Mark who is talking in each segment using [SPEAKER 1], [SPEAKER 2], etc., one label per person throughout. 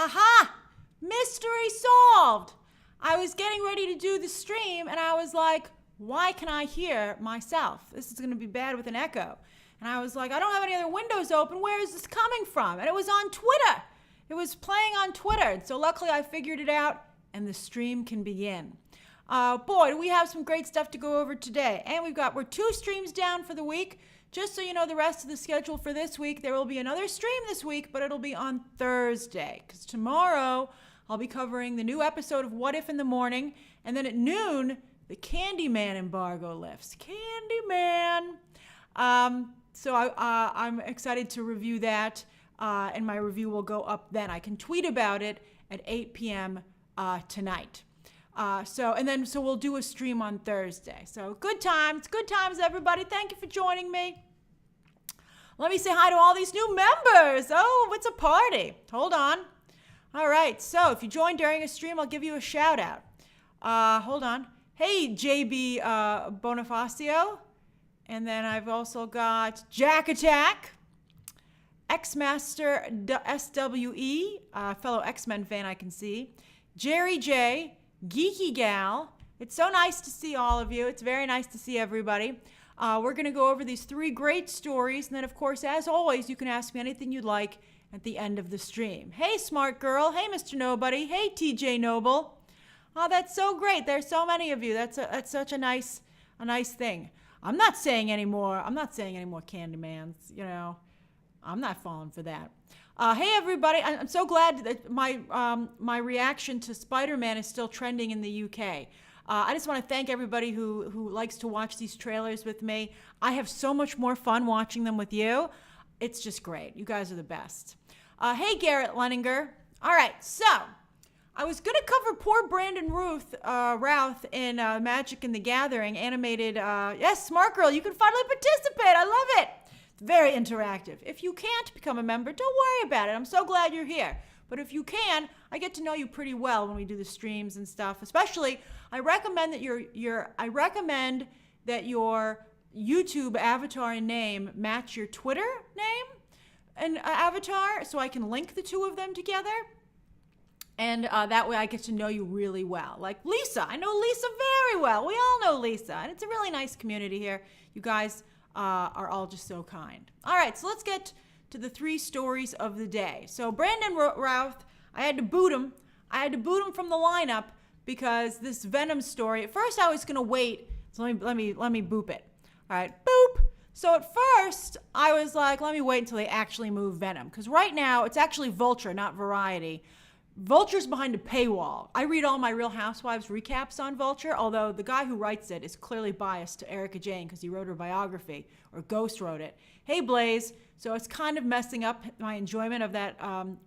[SPEAKER 1] Aha! Mystery solved! I was getting ready to do the stream and I was like, why can I hear myself? This is going to be bad with an echo. And I was like, I don't have any other windows open. Where is this coming from? And it was on Twitter. It was playing on Twitter. So luckily I figured it out and the stream can begin. Boy, do we have some great stuff to go over today. And we're 2 streams down for the week. Just so you know the rest of the schedule for this week, there will be another stream this week, but it'll be on Thursday. Because tomorrow I'll be covering the new episode of What If in the morning. And then at noon, the Candyman embargo lifts. Candyman. So I'm excited to review that. And my review will go up then. I can tweet about it at 8 p.m. Tonight. So we'll do a stream on Thursday. So good times, everybody. Thank you for joining me. Let me say hi to all these new members. Oh, it's a party. Hold on. All right. So if you join during a stream, I'll give you a shout out. Hold on. Hey, JB Bonifacio. And then I've also got Jack Attack, X-Master SWE, fellow X-Men fan I can see, Jerry J, Geeky Gal. It's so nice to see all of you. It's very nice to see everybody. We're going to go over these 3 great stories. And then, of course, as always, you can ask me anything you'd like at the end of the stream. Hey, Smart Girl. Hey, Mr. Nobody. Hey, TJ Noble. Oh, that's so great. There's so many of you. That's such a nice thing. I'm not saying any more Candymans, you know. I'm not falling for that. Hey, everybody. I'm so glad that my reaction to Spider-Man is still trending in the UK. I just want to thank everybody who likes to watch these trailers with me. I have so much more fun watching them with you. It's just great. You guys are the best. Hey, Garrett Leninger. All right, so I was going to cover poor Brandon Routh in Magic and the Gathering animated. Yes, Smart Girl, you can finally participate. I love it. It's very interactive. If you can't become a member, don't worry about it. I'm so glad you're here. But if you can, I get to know you pretty well when we do the streams and stuff. Especially, I recommend that your YouTube avatar and name match your Twitter name and avatar, so I can link the 2 of them together. And that way I get to know you really well. Like Lisa. I know Lisa very well. We all know Lisa. And it's a really nice community here. You guys are all just so kind. All right, so let's get to the 3 stories of the day. So Brandon Routh, I had to boot him. I had to boot him from the lineup because this Venom story, at first I was going to wait. So let me boop it. All right, boop. So at first I was like, let me wait until they actually move Venom. Because right now it's actually Vulture, not Variety. Vulture's behind a paywall. I read all my Real Housewives recaps on Vulture, although the guy who writes it is clearly biased to Erica Jane because he wrote her biography, or Ghost wrote it. Hey, Blaze. So it's kind of messing up my enjoyment of that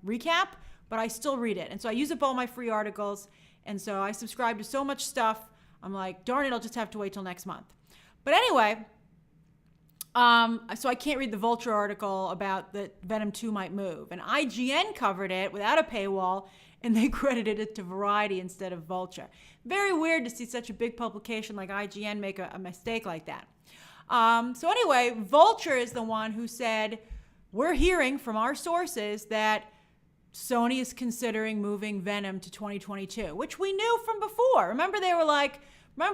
[SPEAKER 1] recap, but I still read it. And so I use up all my free articles, and so I subscribe to so much stuff. I'm like, darn it, I'll just have to wait till next month. But anyway, so I can't read the Vulture article about that Venom 2 might move. And IGN covered it without a paywall, and they credited it to Variety instead of Vulture. Very weird to see such a big publication like IGN make a mistake like that. So anyway, Vulture is the one who said, we're hearing from our sources that Sony is considering moving Venom to 2022, which we knew from before. Remember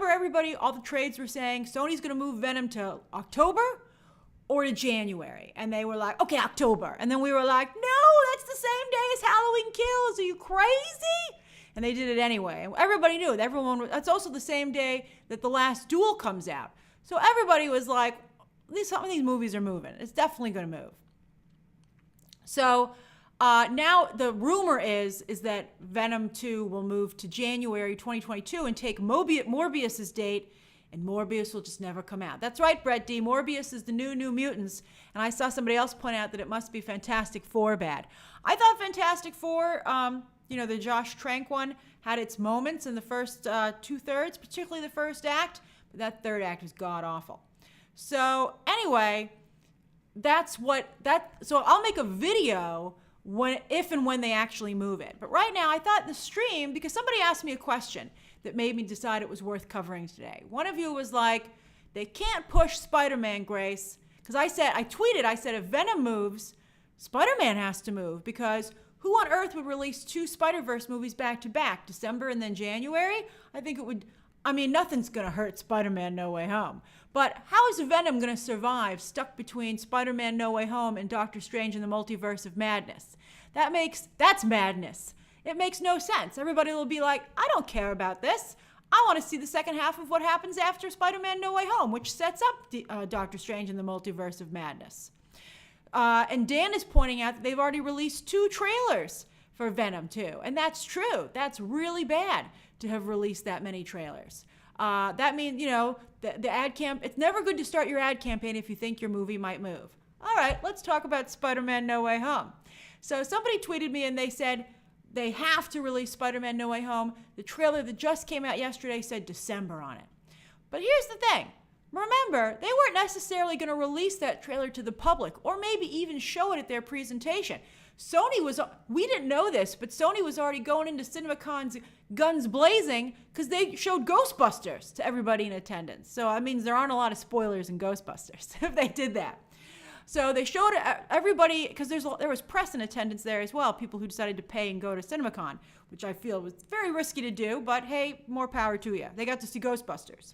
[SPEAKER 1] everybody, all the trades were saying Sony's going to move Venom to October or to January. And they were like, okay, October. And then we were like, no, that's the same day as Halloween Kills. Are you crazy? And they did it anyway. And everybody knew. That's also the same day that The Last Duel comes out. So everybody was like, some of these movies are moving. It's definitely going to move. So now the rumor is that Venom 2 will move to January 2022 and take Morbius's date, and Morbius will just never come out. That's right, Brett D. Morbius is the new Mutants, and I saw somebody else point out that it must be Fantastic Four bad. I thought Fantastic Four, the Josh Trank one, had its moments in the first 2/3, particularly the first act, but that third act was god-awful. So anyway, so I'll make a video if and when they actually move it. But right now, I thought the stream, because somebody asked me a question that made me decide it was worth covering today. One of you was like, they can't push Spider-Man, Grace. Because I tweeted, if Venom moves, Spider-Man has to move. Because Who on earth would release 2 Spider-Verse movies back to back, December and then January? I think it would, I mean, nothing's going to hurt Spider-Man No Way Home. But how is Venom going to survive stuck between Spider-Man No Way Home and Doctor Strange in the Multiverse of Madness? That's madness. It makes no sense. Everybody will be like, I don't care about this. I want to see the second half of what happens after Spider-Man No Way Home, which sets up Doctor Strange in the Multiverse of Madness. And Dan is pointing out that they've already released 2 trailers for Venom 2. And that's true. That's really bad to have released that many trailers. That means, the ad camp, it's never good to start your ad campaign if you think your movie might move. All right, let's talk about Spider-Man No Way Home. So somebody tweeted me and they said they have to release Spider-Man No Way Home. The trailer that just came out yesterday said December on it. But here's the thing. Remember, they weren't necessarily going to release that trailer to the public or maybe even show it at their presentation. We didn't know this, but Sony was already going into CinemaCon's guns blazing because they showed Ghostbusters to everybody in attendance. So that means there aren't a lot of spoilers in Ghostbusters if they did that. So they showed everybody, because there was press in attendance there as well, people who decided to pay and go to CinemaCon, which I feel was very risky to do, but hey, more power to you. They got to see Ghostbusters.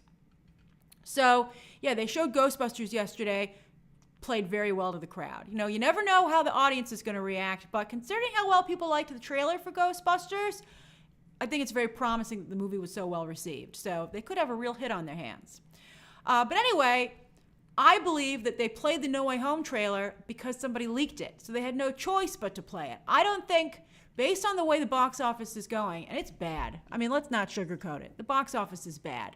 [SPEAKER 1] So, yeah, they showed Ghostbusters yesterday, played very well to the crowd. You never know how the audience is going to react, but considering how well people liked the trailer for Ghostbusters, I think it's very promising that the movie was so well received. So they could have a real hit on their hands. But anyway, I believe that they played the No Way Home trailer because somebody leaked it. So they had no choice but to play it. I don't think, based on the way the box office is going, and it's bad. I mean, let's not sugarcoat it. The box office is bad.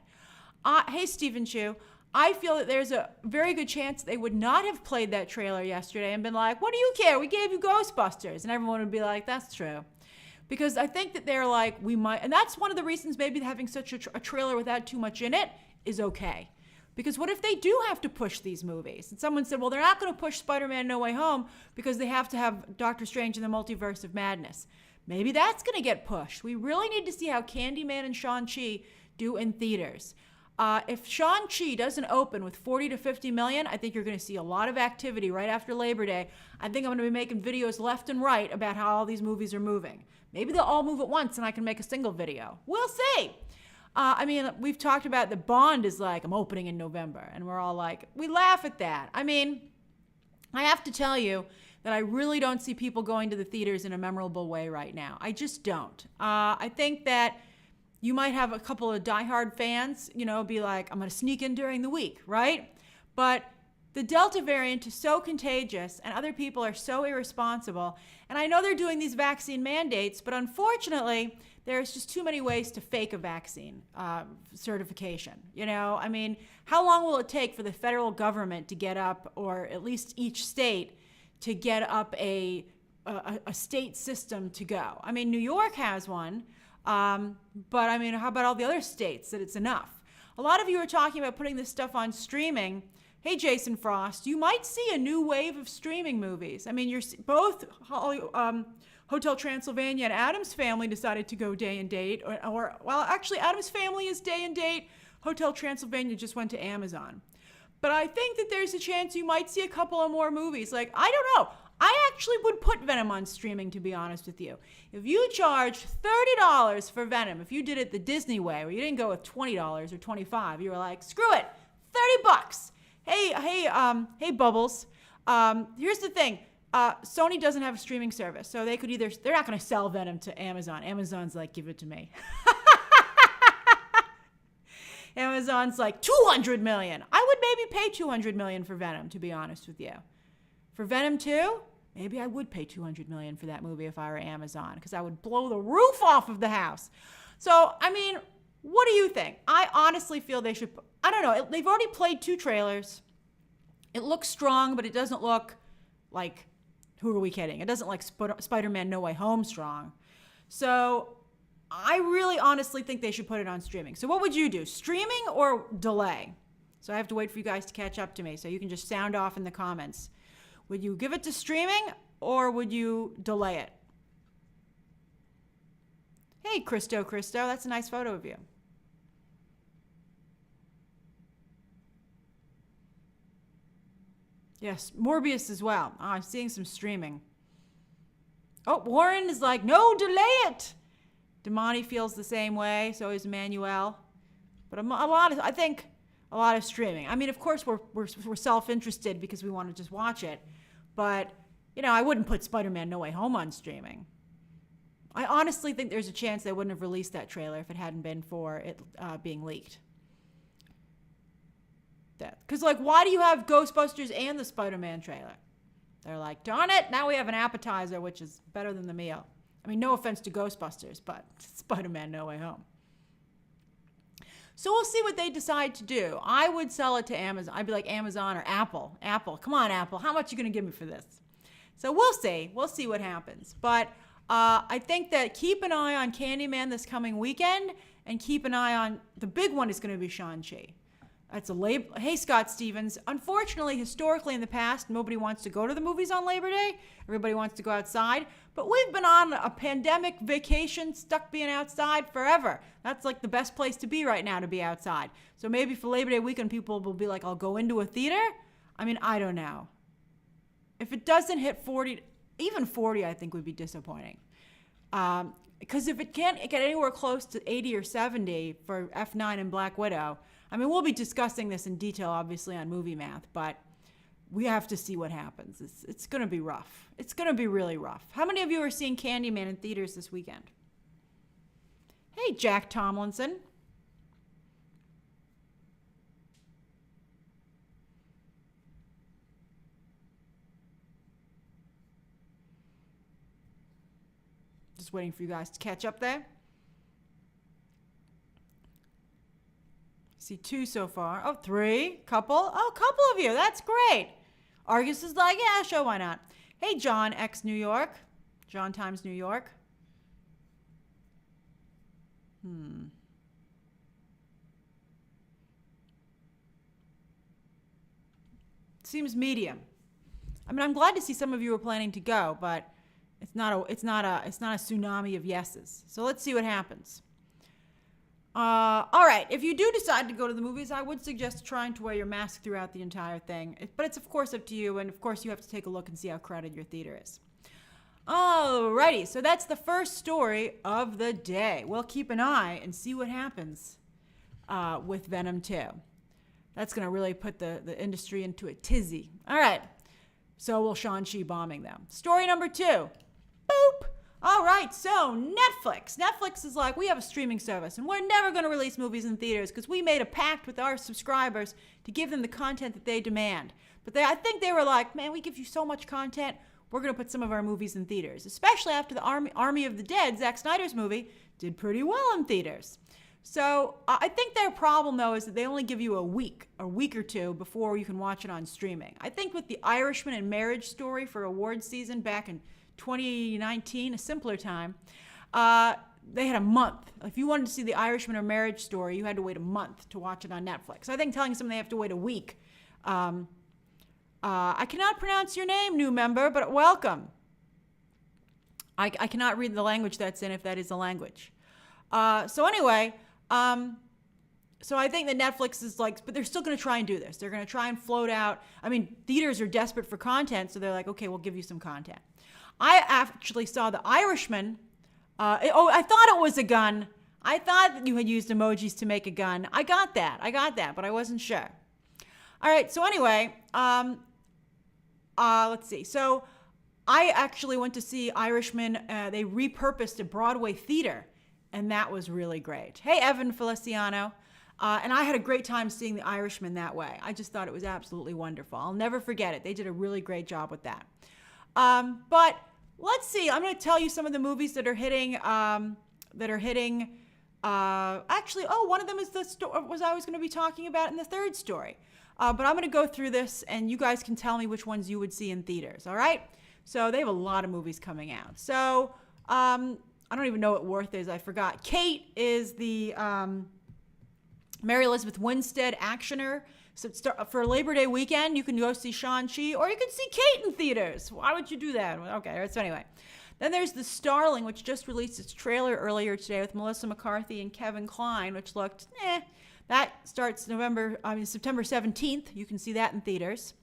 [SPEAKER 1] Hey, Stephen Chu, I feel that there's a very good chance they would not have played that trailer yesterday and been like, what do you care? We gave you Ghostbusters. And everyone would be like, that's true. Because I think that they're like, we might, and that's one of the reasons maybe having such a trailer without too much in it is okay. Because what if they do have to push these movies? And someone said, well, they're not going to push Spider-Man No Way Home because they have to have Doctor Strange in the Multiverse of Madness. Maybe that's going to get pushed. We really need to see how Candyman and Shang-Chi do in theaters. If Shang-Chi doesn't open with 40 to 50 million, I think you're going to see a lot of activity right after Labor Day. I think I'm going to be making videos left and right about how all these movies are moving. Maybe they'll all move at once and I can make a single video. We'll see. I mean, we've talked about the Bond is like, I'm opening in November. And we're all like, we laugh at that. I mean, I have to tell you that I really don't see people going to the theaters in a memorable way right now. I just don't. I think that you might have a couple of diehard fans, be like, I'm going to sneak in during the week, right? But the Delta variant is so contagious and other people are so irresponsible. And I know they're doing these vaccine mandates, but unfortunately, there's just too many ways to fake a vaccine certification. I mean, how long will it take for the federal government to get up, or at least each state, to get up a state system to go? I mean, New York has one. But I mean, how about all the other states that it's enough? A lot of you are talking about putting this stuff on streaming. Hey, Jason Frost, you might see a new wave of streaming movies. I mean, both Hotel Transylvania and Addams Family decided to go day and date, well, actually, Addams Family is day and date. Hotel Transylvania just went to Amazon. But I think that there's a chance you might see a couple of more movies. Like, I don't know. I actually would put Venom on streaming, to be honest with you. If you charged $30 for Venom, if you did it the Disney way, where you didn't go with $20 or $25, you were like, screw it, $30. Hey, Bubbles. Here's the thing. Sony doesn't have a streaming service, so they're not going to sell Venom to Amazon. Amazon's like, give it to me. Amazon's like, $200 million. I would maybe pay $200 million for Venom, to be honest with you. For Venom 2, maybe I would pay $200 million for that movie if I were Amazon, because I would blow the roof off of the house. So, I mean, what do you think? I honestly feel they should, I don't know, they've already played 2 trailers. It looks strong, but it doesn't look like, who are we kidding? It doesn't like Spider-Man No Way Home strong. So, I really honestly think they should put it on streaming. So what would you do? Streaming or delay? So I have to wait for you guys to catch up to me, so you can just sound off in the comments. Would you give it to streaming or would you delay it? Hey, Christo, that's a nice photo of you. Yes, Morbius as well. Oh, I'm seeing some streaming. Oh, Warren is like, no, delay it. Damani feels the same way. So is Emmanuel. But I think a lot of streaming. I mean, of course, we're self-interested because we want to just watch it. But, I wouldn't put Spider-Man No Way Home on streaming. I honestly think there's a chance they wouldn't have released that trailer if it hadn't been for it being leaked. Because, why do you have Ghostbusters and the Spider-Man trailer? They're like, darn it, now we have an appetizer, which is better than the meal. I mean, no offense to Ghostbusters, but Spider-Man No Way Home. So we'll see what they decide to do. I would sell it to Amazon. I'd be like, Amazon or Apple. Apple, come on, Apple. How much are you going to give me for this? So we'll see. We'll see what happens. But I think that keep an eye on Candyman this coming weekend, and keep an eye on, the big one is going to be Shang-Chi. That's a label. Hey, Scott Stevens. Unfortunately, historically in the past, nobody wants to go to the movies on Labor Day. Everybody wants to go outside. But we've been on a pandemic vacation, stuck being outside forever. That's like the best place to be right now, to be outside. So maybe for Labor Day weekend, people will be like, I'll go into a theater. I mean, I don't know. If it doesn't hit 40, even 40, I think would be disappointing. Because if it can't get anywhere close to 80 or 70 for F9 and Black Widow, I mean, we'll be discussing this in detail, obviously, on Movie Math, but we have to see what happens. It's going to be rough. It's going to be really rough. How many of you are seeing Candyman in theaters this weekend? Hey, Jack Tomlinson. Just waiting for you guys to catch up there. See 2 so far. Oh, 3. Couple. Oh, couple of you. That's great. Argus is like, yeah, sure, why not? Hey, John X New York. John Times New York. Seems medium. I mean, I'm glad to see some of you are planning to go, but it's not a tsunami of yeses. So let's see what happens. All right, if you do decide to go to the movies, I would suggest trying to wear your mask throughout the entire thing. But it's, of course, up to you, and, of course, you have to take a look and see how crowded your theater is. Alrighty, so that's the first story of the day. We'll keep an eye and see what happens with Venom 2. That's going to really put the industry into a tizzy. All right, so will Shang-Chi bombing them. Story number 2. Boop! All right, so Netflix. Netflix is like, we have a streaming service, and we're never going to release movies in theaters because we made a pact with our subscribers to give them the content that they demand. But I think they were like, man, we give you so much content, we're going to put some of our movies in theaters, especially after the Army of the Dead, Zack Snyder's movie, did pretty well in theaters. So I think their problem, though, is that they only give you a week or two before you can watch it on streaming. I think with The Irishman and Marriage Story for awards season back in 2019, a simpler time, they had a month. If you wanted to see The Irishman or Marriage Story, you had to wait a month to watch it on Netflix. I think telling someone they have to wait a week. I cannot pronounce your name, new member, but welcome. I cannot read the language that's in, if that is a language. So anyway, so I think that Netflix is like, but they're still going to try and do this. They're going to try and float out. I mean, theaters are desperate for content, so they're like, okay, we'll give you some content. I actually saw The Irishman. I thought it was a gun. I thought that you had used emojis to make a gun. I got that, but I wasn't sure. All right, so anyway, let's see. So I actually went to see Irishman. They repurposed a Broadway theater, and that was really great. Hey, Evan Feliciano. And I had a great time seeing The Irishman that way. I just thought it was absolutely wonderful. I'll never forget it. They did a really great job with that. But let's see. I'm going to tell you some of the movies that are hitting. Actually, one of them is was I was going to be talking about in the third story. But I'm going to go through this, and you guys can tell me which ones you would see in theaters. All right? So they have a lot of movies coming out. So I don't even know what Worth is. I forgot. Kate is the Mary Elizabeth Winstead actioner. So for Labor Day weekend, you can go see Shang-Chi, or you can see Kate in theaters. Why would you do that? Okay, so anyway. Then there's The Starling, which just released its trailer earlier today with Melissa McCarthy and Kevin Kline, which looked, That starts September 17th. You can see that in theaters.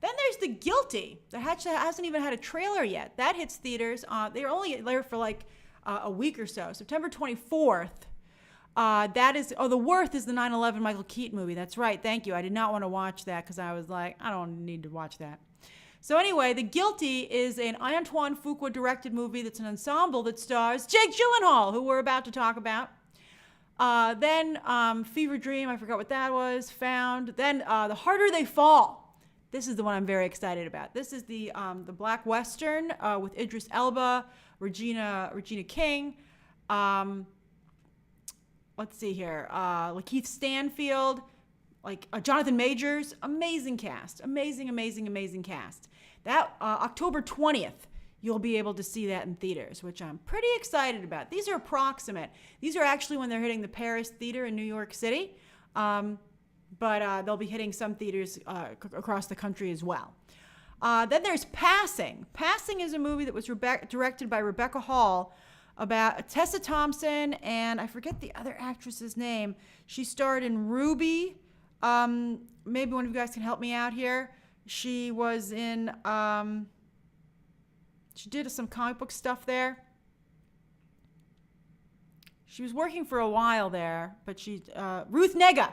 [SPEAKER 1] Then there's The Guilty. That hasn't even had a trailer yet. That hits theaters. They're only there for like a week or so. September 24th. The Worth is the 9/11 Michael Keaton movie. That's right. Thank you. I did not want to watch that because I was like, I don't need to watch that. So anyway, The Guilty is an Antoine Fuqua directed movie that's an ensemble that stars Jake Gyllenhaal, who we're about to talk about. Then Fever Dream, I forgot what that was, Found. Then The Harder They Fall. This is the one I'm very excited about. This is the Black Western with Idris Elba, Regina King. Let's see here. Lakeith Stanfield, Jonathan Majors. Amazing cast. Amazing cast. That October 20th, you'll be able to see that in theaters, which I'm pretty excited about. These are approximate. These are actually when they're hitting the Paris Theater in New York City. But they'll be hitting some theaters across the country as well. Then there's Passing. Passing is a movie that was directed by Rebecca Hall about Tessa Thompson, and I forget the other actress's name. She starred in Ruby. Maybe one of you guys can help me out here. She was in, she did some comic book stuff there. She was working for a while there, but Ruth Negga.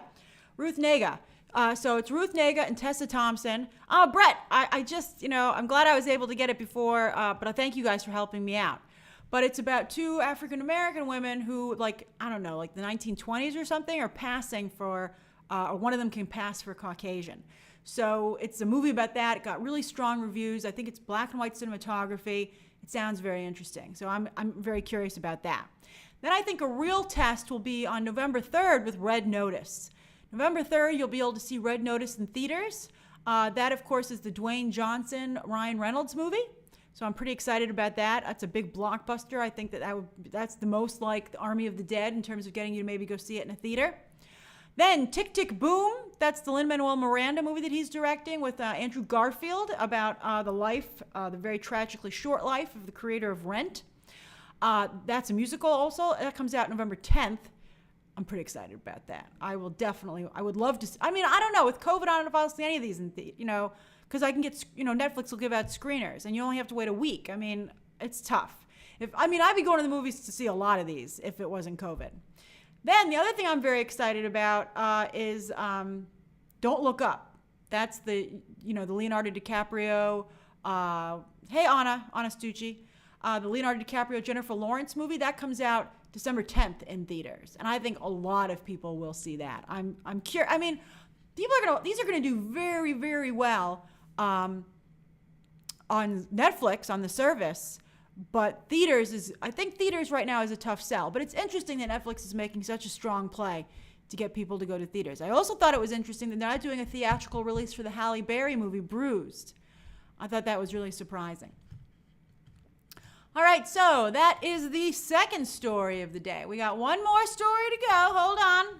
[SPEAKER 1] So it's Ruth Negga and Tessa Thompson. Brett, I just, I'm glad I was able to get it before, but I thank you guys for helping me out. But it's about two African-American women who, the 1920s or something, are passing for, or one of them can pass for Caucasian. So it's a movie about that. It got really strong reviews. I think it's black and white cinematography. It sounds very interesting. So I'm very curious about that. Then I think a real test will be on November 3rd with Red Notice. November 3rd, you'll be able to see Red Notice in theaters. That, of course, is the Dwayne Johnson, Ryan Reynolds movie. So I'm pretty excited about that. That's a big blockbuster. I think that's the most like the Army of the Dead in terms of getting you to maybe go see it in a theater. Then Tick, Tick, Boom. That's the Lin-Manuel Miranda movie that he's directing with Andrew Garfield about the very tragically short life of the creator of Rent. That's a musical also. That comes out November 10th. I'm pretty excited about that. I would love to. I don't know. With COVID, I don't know if I'll see any of these because I can get, Netflix will give out screeners and you only have to wait a week. It's tough. I'd be going to the movies to see a lot of these if it wasn't COVID. Then the other thing I'm very excited about is Don't Look Up. That's the Leonardo DiCaprio. Hey, Anna Stucci. The Leonardo DiCaprio, Jennifer Lawrence movie that comes out December 10th in theaters, and I think a lot of people will see that. I'm curious. These are gonna do very, very well on Netflix, on the service, but I think theaters right now is a tough sell. But it's interesting that Netflix is making such a strong play to get people to go to theaters. I also thought it was interesting that they're not doing a theatrical release for the Halle Berry movie Bruised. I thought that was really surprising. All right, so that is the second story of the day. We got one more story to go. Hold on. And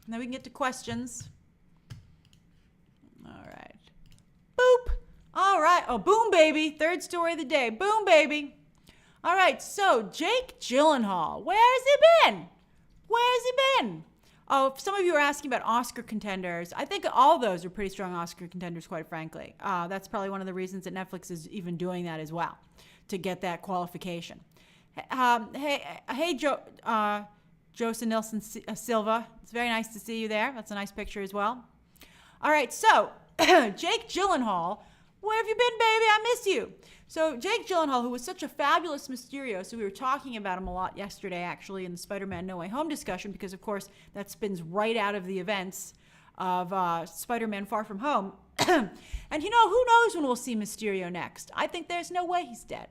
[SPEAKER 1] then we can get to questions. All right. Boop. All right. Oh, boom, baby. Third story of the day. Boom, baby. All right, so Jake Gyllenhaal. Where has he been? Oh, some of you are asking about Oscar contenders. I think all those are pretty strong Oscar contenders, quite frankly. That's probably one of the reasons that Netflix is even doing that as well, to get that qualification. Hey, Joseph Nilsson Silva. It's very nice to see you there. That's a nice picture as well. All right, so Jake Gyllenhaal, where have you been, baby? I miss you. So Jake Gyllenhaal, who was such a fabulous Mysterio, so we were talking about him a lot yesterday, actually, in the Spider-Man No Way Home discussion, because, of course, that spins right out of the events of Spider-Man Far From Home. And, who knows when we'll see Mysterio next? I think there's no way he's dead.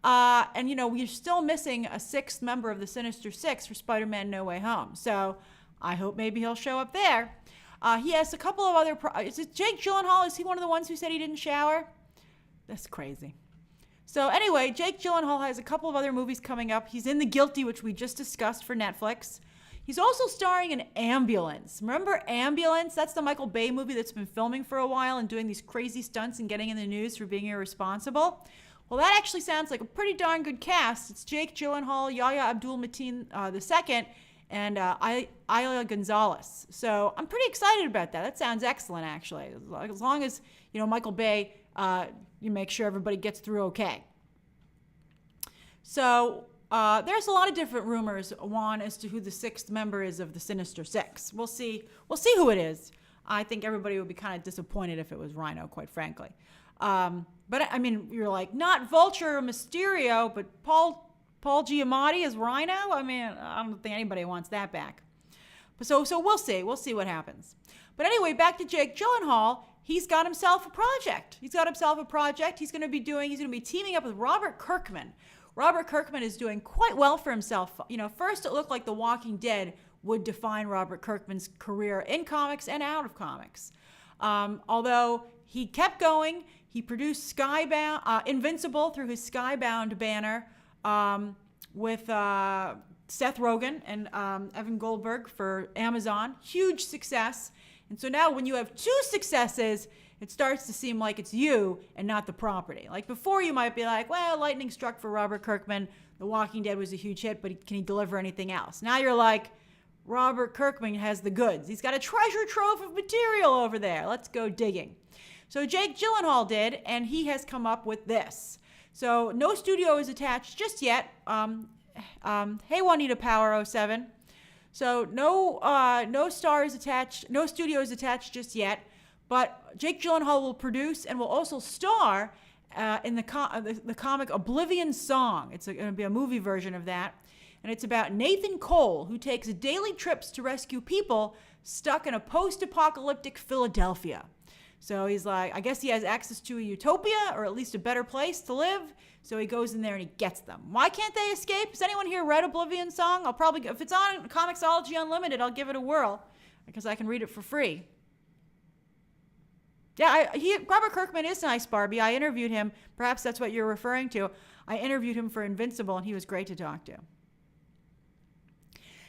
[SPEAKER 1] And, we're still missing a sixth member of the Sinister Six for Spider-Man No Way Home. So I hope maybe he'll show up there. He has a couple of other... Is it Jake Gyllenhaal? Is he one of the ones who said he didn't shower? That's crazy. So anyway, Jake Gyllenhaal has a couple of other movies coming up. He's in The Guilty, which we just discussed for Netflix. He's also starring in Ambulance. Remember Ambulance? That's the Michael Bay movie that's been filming for a while and doing these crazy stunts and getting in the news for being irresponsible. Well, that actually sounds like a pretty darn good cast. It's Jake Gyllenhaal, Yahya Abdul-Mateen II, and Ayla Gonzalez. So I'm pretty excited about that. That sounds excellent, actually. As long as, Michael Bay, you make sure everybody gets through okay. So there's a lot of different rumors, Juan, as to who the sixth member is of the Sinister Six. We'll see who it is. I think everybody would be kind of disappointed if it was Rhino, quite frankly. But I mean, you're like, not Vulture or Mysterio, but Paul Giamatti as Rhino? I mean, I don't think anybody wants that back. But so we'll see. We'll see what happens. But anyway, back to Jake Gyllenhaal. He's got himself a project. He's going to be teaming up with Robert Kirkman. Robert Kirkman is doing quite well for himself. First it looked like The Walking Dead would define Robert Kirkman's career in comics and out of comics. Although he kept going, he produced Invincible through his Skybound banner with Seth Rogen and Evan Goldberg for Amazon. Huge success. And so now when you have two successes, it starts to seem like it's you and not the property. Like before you might be like, well, lightning struck for Robert Kirkman. The Walking Dead was a huge hit, but can he deliver anything else? Now you're like, Robert Kirkman has the goods. He's got a treasure trove of material over there. Let's go digging. So Jake Gyllenhaal did, and he has come up with this. So no studio is attached just yet. Hey, Juanita Power 07. So no stars attached, no studios attached just yet. But Jake Gyllenhaal will produce and will also star in the comic Oblivion Song. It's going to be a movie version of that. And it's about Nathan Cole, who takes daily trips to rescue people stuck in a post-apocalyptic Philadelphia. So he's like, I guess he has access to a utopia, or at least a better place to live. So he goes in there and he gets them. Why can't they escape? Has anyone here read Oblivion Song? I'll probably, if it's on Comixology Unlimited, I'll give it a whirl, because I can read it for free. Yeah, Robert Kirkman is nice, Barbie. I interviewed him. Perhaps that's what you're referring to. I interviewed him for Invincible, and he was great to talk to.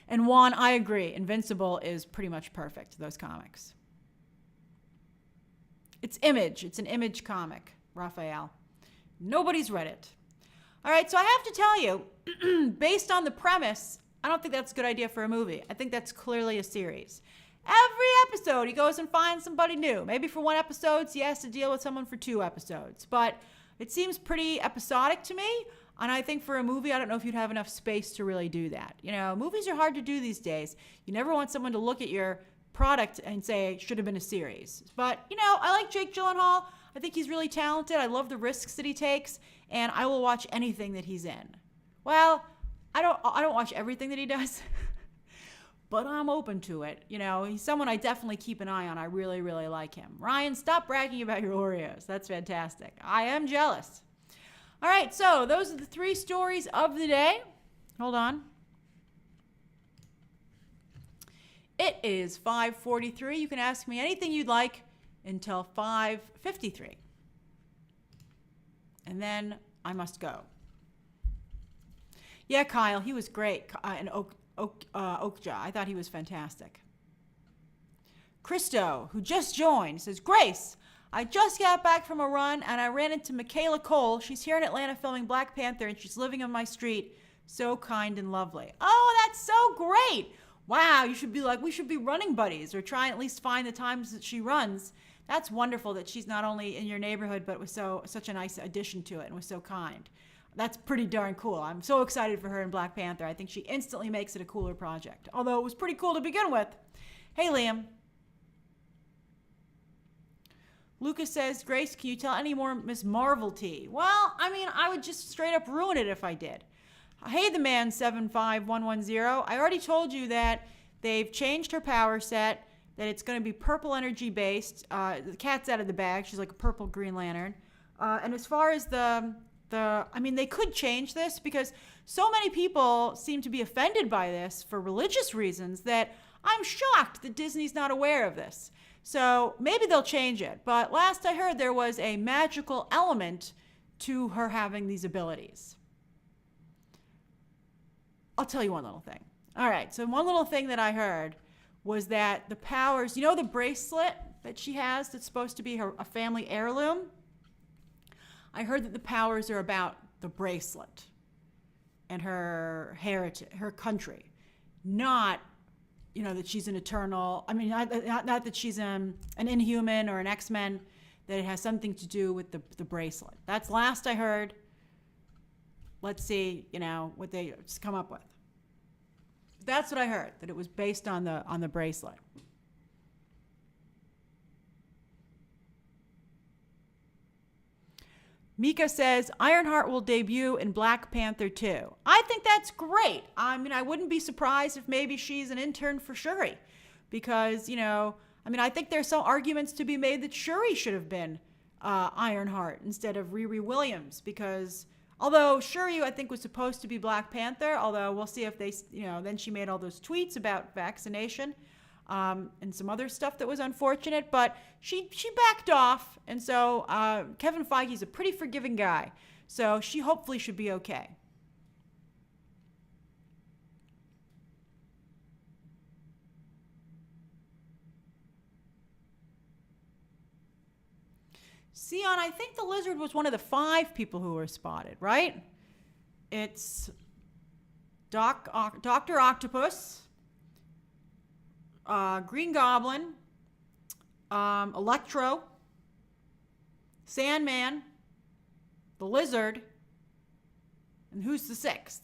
[SPEAKER 1] And Juan, I agree. Invincible is pretty much perfect, those comics. It's Image. It's an Image comic, Raphael. Nobody's read it. All right, so I have to tell you, based on the premise, I don't think that's a good idea for a movie. I think that's clearly a series. Every episode, he goes and finds somebody new. Maybe for one episode, he has to deal with someone for 2 episodes. But it seems pretty episodic to me. And I think for a movie, I don't know if you'd have enough space to really do that. Movies are hard to do these days. You never want someone to look at your product and say, should have been a series. But, I like Jake Gyllenhaal. I think he's really talented. I love the risks that he takes. And I will watch anything that he's in. Well, I don't watch everything that he does. But I'm open to it. He's someone I definitely keep an eye on. I really, really like him. Ryan, stop bragging about your Oreos. That's fantastic. I am jealous. All right, so those are the 3 stories of the day. Hold on. It is 5:43. You can ask me anything you'd like until 5:53. And then I must go. Yeah, Kyle, he was great. And Okja. I thought he was fantastic. Christo, who just joined, says, Grace, I just got back from a run and I ran into Michaela Cole. She's here in Atlanta filming Black Panther and she's living on my street. So kind and lovely. Oh, that's so great. Wow, you should be like, we should be running buddies, or try and at least find the times that she runs. That's wonderful that she's not only in your neighborhood, but was such a nice addition to it and was so kind. That's pretty darn cool. I'm so excited for her in Black Panther. I think she instantly makes it a cooler project. Although it was pretty cool to begin with. Hey, Liam. Lucas says, Grace, can you tell any more Miss Marvel tea? Well, I mean, I would just straight up ruin it if I did. Hey, the man 75110. I already told you that they've changed her power set, that it's going to be purple energy based. The cat's out of the bag. She's like a purple Green Lantern. And as far as I mean, they could change this because so many people seem to be offended by this for religious reasons that I'm shocked that Disney's not aware of this. So maybe they'll change it. But last I heard, there was a magical element to her having these abilities. I'll tell you one little thing. All right, so one little thing that I heard was that the powers, the bracelet that she has that's supposed to be a family heirloom? I heard that the powers are about the bracelet and her heritage, her country. not, that she's an Eternal. I mean, not that she's an Inhuman or an X-Men, that it has something to do with the bracelet. That's last I heard. Let's see, what they just come up with. That's what I heard, that it was based on the bracelet. Mika says, Ironheart will debut in Black Panther 2. I think that's great. I mean, I wouldn't be surprised if maybe she's an intern for Shuri. Because, I think there's some arguments to be made that Shuri should have been Ironheart instead of Riri Williams. Because, although Shuri, I think, was supposed to be Black Panther, although we'll see if they, then she made all those tweets about vaccination. And some other stuff that was unfortunate, but she backed off, and so Kevin Feige's a pretty forgiving guy, so she hopefully should be okay. Sion, I think the lizard was one of the 5 people who were spotted, right? It's Dr. Octopus, Green Goblin, Electro, Sandman, the Lizard, and who's the 6th?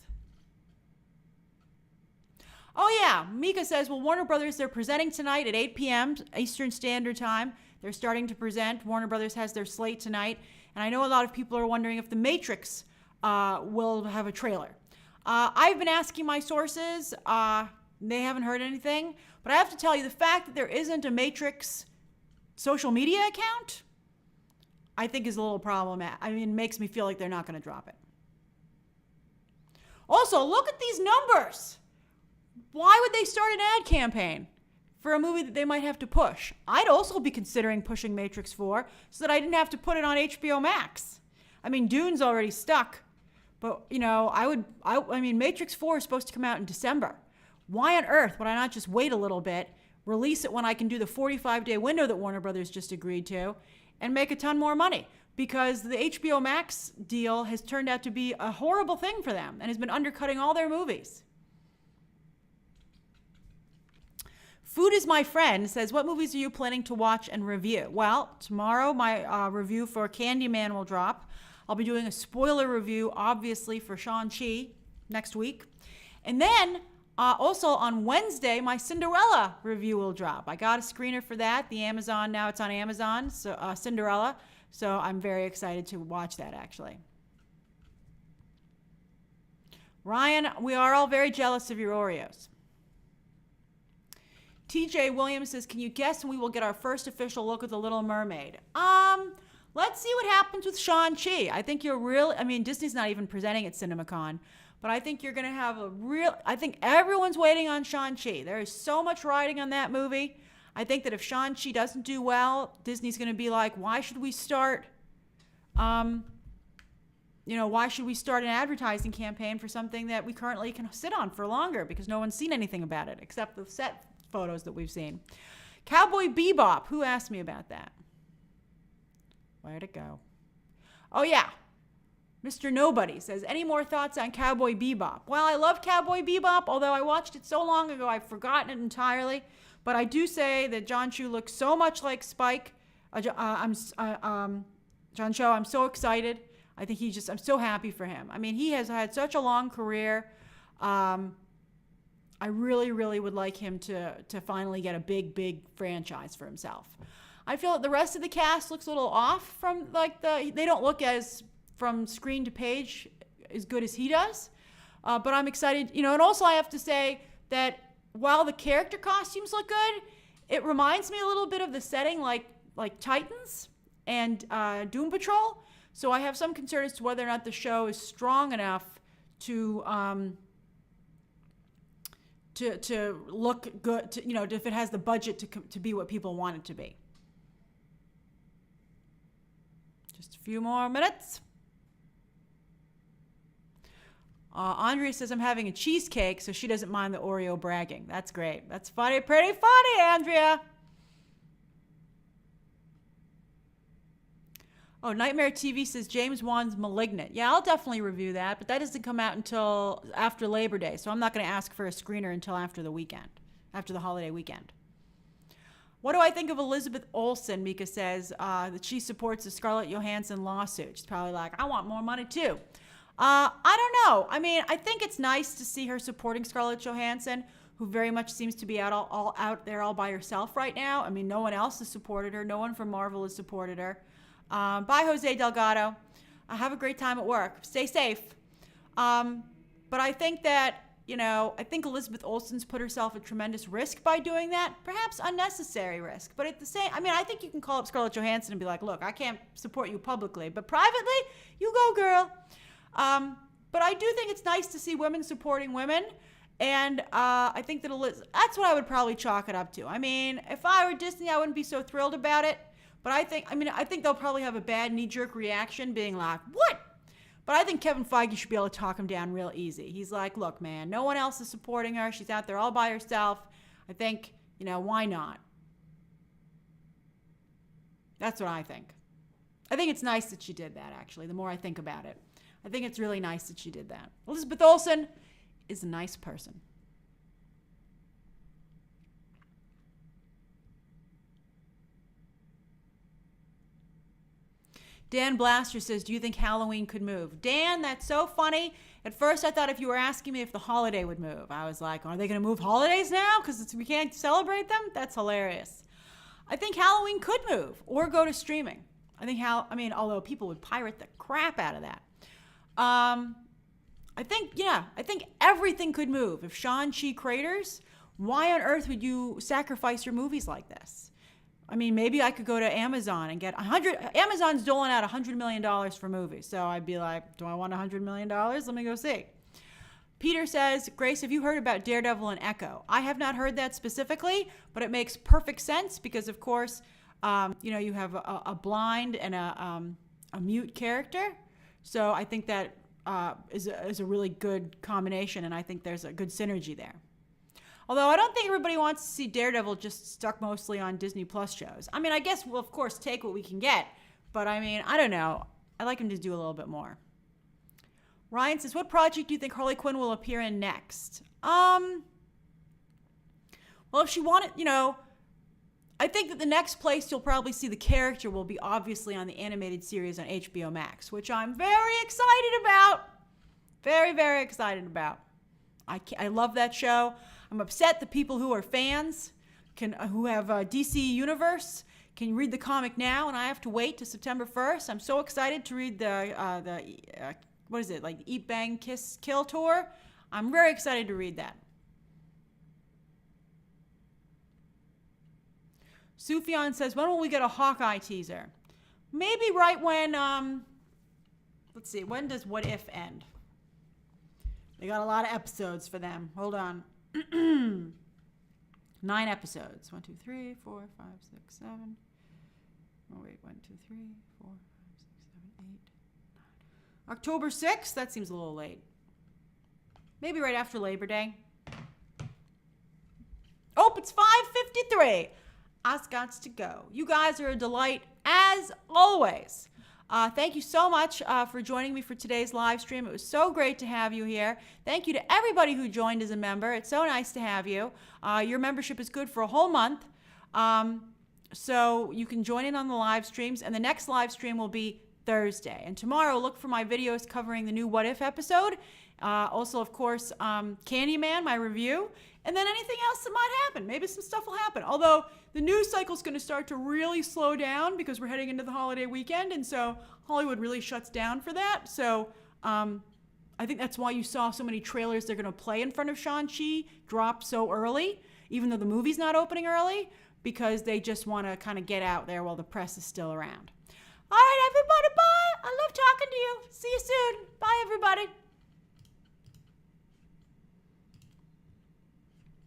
[SPEAKER 1] Oh yeah, Mika says, well, Warner Brothers, they're presenting tonight at 8 p.m. Eastern Standard Time. They're starting to present. Warner Brothers has their slate tonight. And I know a lot of people are wondering if The Matrix will have a trailer. I've been asking my sources. They haven't heard anything. But I have to tell you, the fact that there isn't a Matrix social media account, I think is a little problematic. I mean, it makes me feel like they're not going to drop it. Also, look at these numbers. Why would they start an ad campaign for a movie that they might have to push? I'd also be considering pushing Matrix 4 so that I didn't have to put it on HBO Max. I mean, Dune's already stuck. But, Matrix 4 is supposed to come out in December. Why on earth would I not just wait a little bit, release it when I can do the 45-day window that Warner Brothers just agreed to, and make a ton more money? Because the HBO Max deal has turned out to be a horrible thing for them and has been undercutting all their movies. Food is My Friend says, what movies are you planning to watch and review? Well, tomorrow my review for Candyman will drop. I'll be doing a spoiler review, obviously, for Shang-Chi next week. And then also on Wednesday, my Cinderella review will drop. I got a screener for that. Now it's on Amazon, so Cinderella. So I'm very excited to watch that, actually. Ryan, we are all very jealous of your Oreos. TJ Williams says, can you guess when we will get our first official look at The Little Mermaid? Let's see what happens with Shang-Chi. I think Disney's not even presenting at CinemaCon, but I think you're going to have I think everyone's waiting on Shang-Chi. There is so much riding on that movie. I think that if Shang-Chi doesn't do well, Disney's going to be like, why should we start, why should we start an advertising campaign for something that we currently can sit on for longer because no one's seen anything about it except the set photos that we've seen. Cowboy Bebop. Who asked me about that? Where'd it go? Oh, yeah. Mr. Nobody says, any more thoughts on Cowboy Bebop? Well, I love Cowboy Bebop, although I watched it so long ago, I've forgotten it entirely. But I do say that John Cho looks so much like Spike. John Cho, I'm so excited. I think I'm so happy for him. I mean, he has had such a long career. I really, really would like him to finally get a big, big franchise for himself. I feel that the rest of the cast looks a little off from they don't look as from screen to page as good as he does. But I'm excited, and also I have to say that while the character costumes look good, it reminds me a little bit of the setting like Titans and Doom Patrol. So I have some concern as to whether or not the show is strong enough to look good, if it has the budget to be what people want it to be. Just a few more minutes. Andrea says, I'm having a cheesecake, so she doesn't mind the Oreo bragging. That's great. That's funny, pretty funny, Andrea. Oh, Nightmare TV says James Wan's Malignant. Yeah, I'll definitely review that, but that doesn't come out until after Labor Day, so I'm not going to ask for a screener until after the weekend, after the holiday weekend. What do I think of Elizabeth Olsen? Mika says that she supports the Scarlett Johansson lawsuit. She's probably like, I want more money too. I don't know. I mean, I think it's nice to see her supporting Scarlett Johansson, who very much seems to be all out there all by herself right now. I mean, no one else has supported her. No one from Marvel has supported her. Bye, Jose Delgado. Have a great time at work. Stay safe. But I think that, I think Elizabeth Olsen's put herself at tremendous risk by doing that. Perhaps unnecessary risk. But at the same, I think you can call up Scarlett Johansson and be like, look, I can't support you publicly, but privately, you go, girl. But I do think it's nice to see women supporting women. And I think that that's what I would probably chalk it up to. I mean, if I were Disney, I wouldn't be so thrilled about it. But I think they'll probably have a bad knee-jerk reaction being like, what? But I think Kevin Feige should be able to talk him down real easy. He's like, look, man, no one else is supporting her. She's out there all by herself. I think, why not? That's what I think. I think it's nice that she did that, actually, the more I think about it. I think it's really nice that she did that. Elizabeth Olsen is a nice person. Dan Blaster says, do you think Halloween could move? Dan, that's so funny. At first, I thought if you were asking me if the holiday would move, I was like, are they going to move holidays now because we can't celebrate them? That's hilarious. I think Halloween could move or go to streaming. Although people would pirate the crap out of that. I think everything could move. If Shang-Chi craters, why on earth would you sacrifice your movies like this? Maybe I could go to Amazon and get Amazon's doling out $100 million for movies. So I'd be like, do I want $100 million? Let me go see. Peter says, Grace, have you heard about Daredevil and Echo? I have not heard that specifically, but it makes perfect sense because, of course, you have a blind and a mute character. So I think that is a really good combination, and I think there's a good synergy there. Although I don't think everybody wants to see Daredevil just stuck mostly on Disney Plus shows. I guess we'll, of course, take what we can get. But, I don't know. I like him to do a little bit more. Ryan says, what project do you think Harley Quinn will appear in next? Well, if she wanted, I think that the next place you'll probably see the character will be obviously on the animated series on HBO Max, which I'm very excited about. Very, very excited about. I love that show. I'm upset the people who are fans, who have DC Universe, can read the comic now, and I have to wait to September 1st. I'm so excited to read the Eat, Bang, Kiss, Kill tour. I'm very excited to read that. Sufjan says, when will we get a Hawkeye teaser? Maybe right when, let's see, when does What If end? They got a lot of episodes for them. Hold on. 9 episodes. 1, 2, 3, 4, 5, 6, 7. Oh, wait. 1, 2, 3, 4, 5, 6, 7, 8, 9. October 6th? That seems a little late. Maybe right after Labor Day. Oh, it's 5:53. I've got to go. You guys are a delight as always. Thank you so much for joining me for today's live stream. It was so great to have you here. Thank you to everybody who joined as a member. It's so nice to have you. Your membership is good for a whole month. So you can join in on the live streams. And the next live stream will be Thursday. And tomorrow, look for my videos covering the new What If episode. Also, of course, Candyman, my review. And then anything else that might happen. Maybe some stuff will happen. Although the news cycle is going to start to really slow down because we're heading into the holiday weekend. And so Hollywood really shuts down for that. So I think that's why you saw so many trailers they're going to play in front of Shang-Chi drop so early, even though the movie's not opening early, because they just want to kind of get out there while the press is still around. All right, everybody, bye. I love talking to you. See you soon. Bye, everybody.